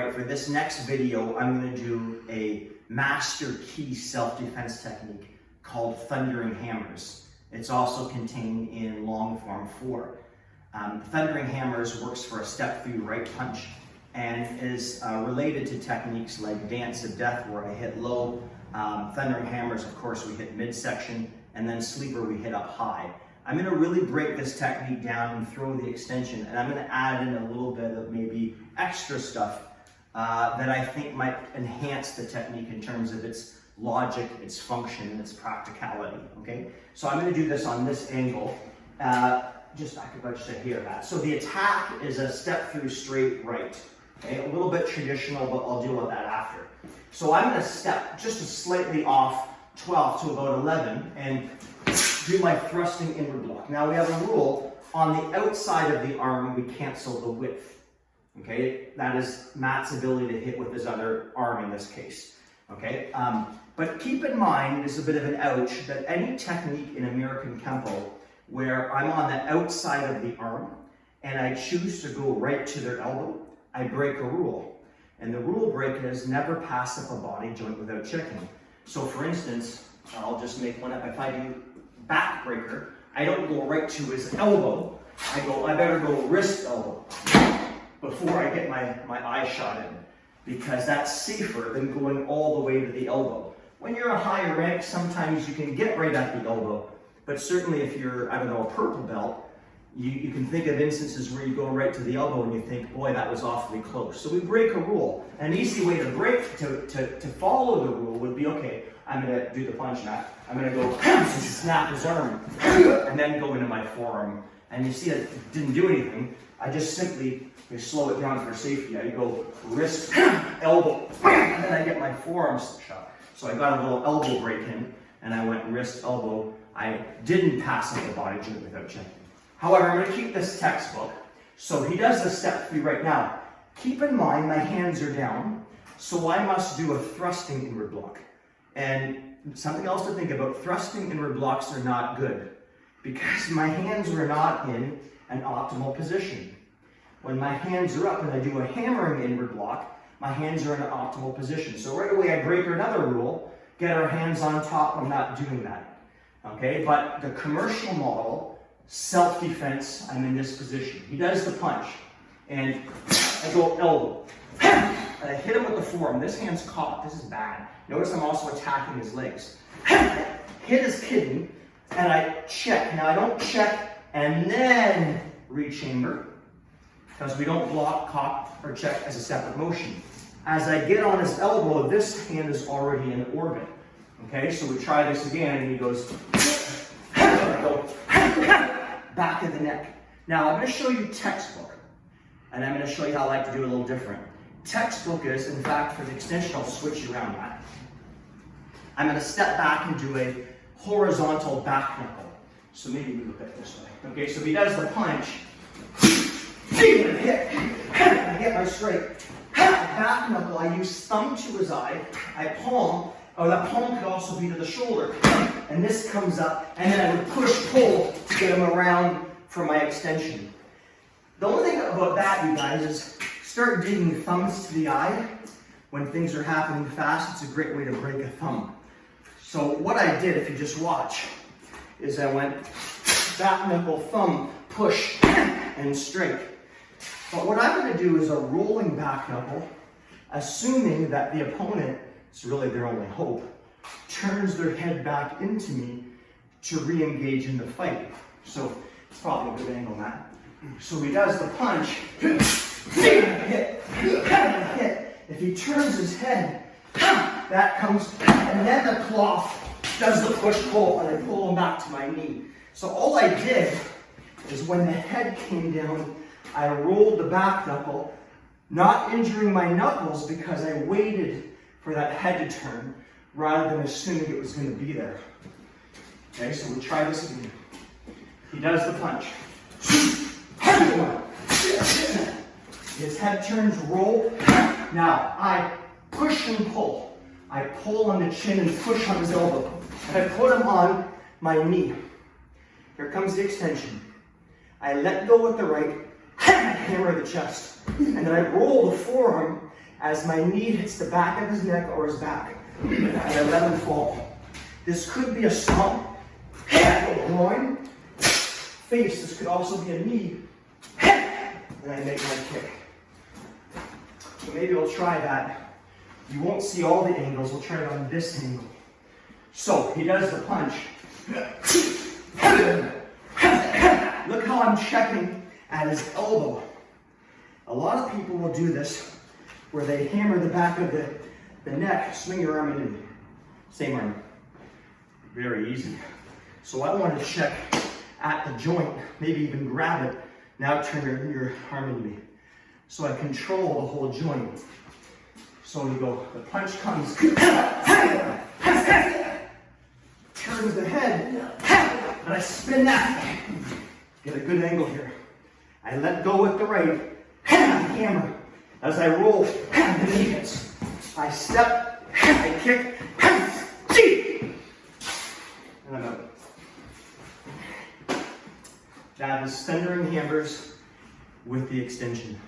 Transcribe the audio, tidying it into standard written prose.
right, for this next video, I'm going to do a master key self-defense technique called thundering hammers. It's also contained in long form 4. Thundering hammers works for a step through right punch and is related to techniques like dance of death, where I hit low. Thundering hammers, of course, we hit midsection, and then sleeper we hit up high. I'm going to really break this technique down and throw the extension, and I'm going to add in a little bit of maybe extra stuff that I think might enhance the technique in terms of its logic, its function, and its practicality, okay? So I'm going to do this on this angle. I could about say here that. So the attack is a step through straight right, okay? A little bit traditional, but I'll deal with that after. So I'm going to step just slightly off 12 to about 11 and do my thrusting inward block. Now we have a rule, on the outside of the arm, we cancel the width. Okay, that is Matt's ability to hit with his other arm in this case. Okay, but keep in mind, this is a bit of an ouch, that any technique in American Kenpo where I'm on the outside of the arm and I choose to go right to their elbow, I break a rule. And the rule break is never pass up a body joint without checking. So for instance, I'll just make one up. If I do backbreaker, I don't go right to his elbow. I better go wrist elbow before I get my eye shot in, because that's safer than going all the way to the elbow. When you're a higher rank, sometimes you can get right at the elbow, but certainly if you're, I don't know, a purple belt, you can think of instances where you go right to the elbow and you think, boy, that was awfully close. So we break a rule. An easy way to break, to follow the rule would be, okay, I'm going to do the punch now. I'm going to go snap his arm and then go into my forearm. And you see it didn't do anything. I just simply slow it down for safety. I go wrist, elbow, and then I get my forearm shot. So I got a little elbow break in, and I went wrist, elbow. I didn't pass up the body joint without checking. However, I'm going to keep this textbook. So he does the step 3 right now. Keep in mind, my hands are down, so I must do a thrusting inward block. And something else to think about, thrusting inward blocks are not good because my hands were not in an optimal position. When my hands are up and I do a hammering inward block, my hands are in an optimal position. So right away I break another rule, get our hands on top. I'm not doing that. Okay, but the commercial model, self-defense, I'm in this position. He does the punch, and I go elbow, and I hit him with the forearm. This hand's caught. This is bad. Notice I'm also attacking his legs. Hit his kidney, and I check. Now I don't check and then rechamber, because we don't block, cock, or check as a separate motion. As I get on his elbow, this hand is already in orbit. Okay, so we try this again, and he goes, I go back of the neck. Now I'm going to show you textbook, and I'm going to show you how I like to do it a little different. Textbook is, in fact, for the extension, I'll switch you around that. I'm going to step back and do a horizontal back knuckle. So maybe move a bit this way. Okay, so he does the punch. I get my straight. Back knuckle, I use thumb to his eye. I palm. Oh, that palm could also be to the shoulder. And this comes up, and then I would push-pull to get him around for my extension. The only thing about that, you guys, is start digging thumbs to the eye. When things are happening fast, it's a great way to break a thumb. So what I did, if you just watch, is I went back knuckle, thumb, push, and straight. But what I'm going to do is a rolling back knuckle, assuming that the opponent, it's really their only hope, turns their head back into me to re-engage in the fight. So it's probably a good angle, Matt. So he does the punch, hit. If he turns his head, that comes, and then the cloth does the push-pull, and I pull him back to my knee. So all I did is when the head came down, I rolled the back knuckle, not injuring my knuckles because I waited for that head to turn rather than assuming it was going to be there. Okay, so we try this again. He does the punch. His head turns, roll. Now I push and pull. I pull on the chin and push on his elbow. And I put him on my knee. Here comes the extension. I let go with the right, hammer the chest. And then I roll the forearm as my knee hits the back of his neck or his back, and I let him fall. This could be a stomp, a groin, face. This could also be a knee, and I make my kick. So maybe we'll try that. You won't see all the angles. We'll try it on this angle. So he does the punch. Look how I'm checking at his elbow. A lot of people will do this where they hammer the back of the neck, swing your arm in, same arm. Very easy. So I want to check at the joint, maybe even grab it. Now turn your arm into me. So I control the whole joint. So you go, the punch comes, turns the head, and I spin that. Get a good angle here. I let go with the right, hammer. As I roll, the knee hits. I step, I kick, and I'm out. That is thundering hammers with the extension.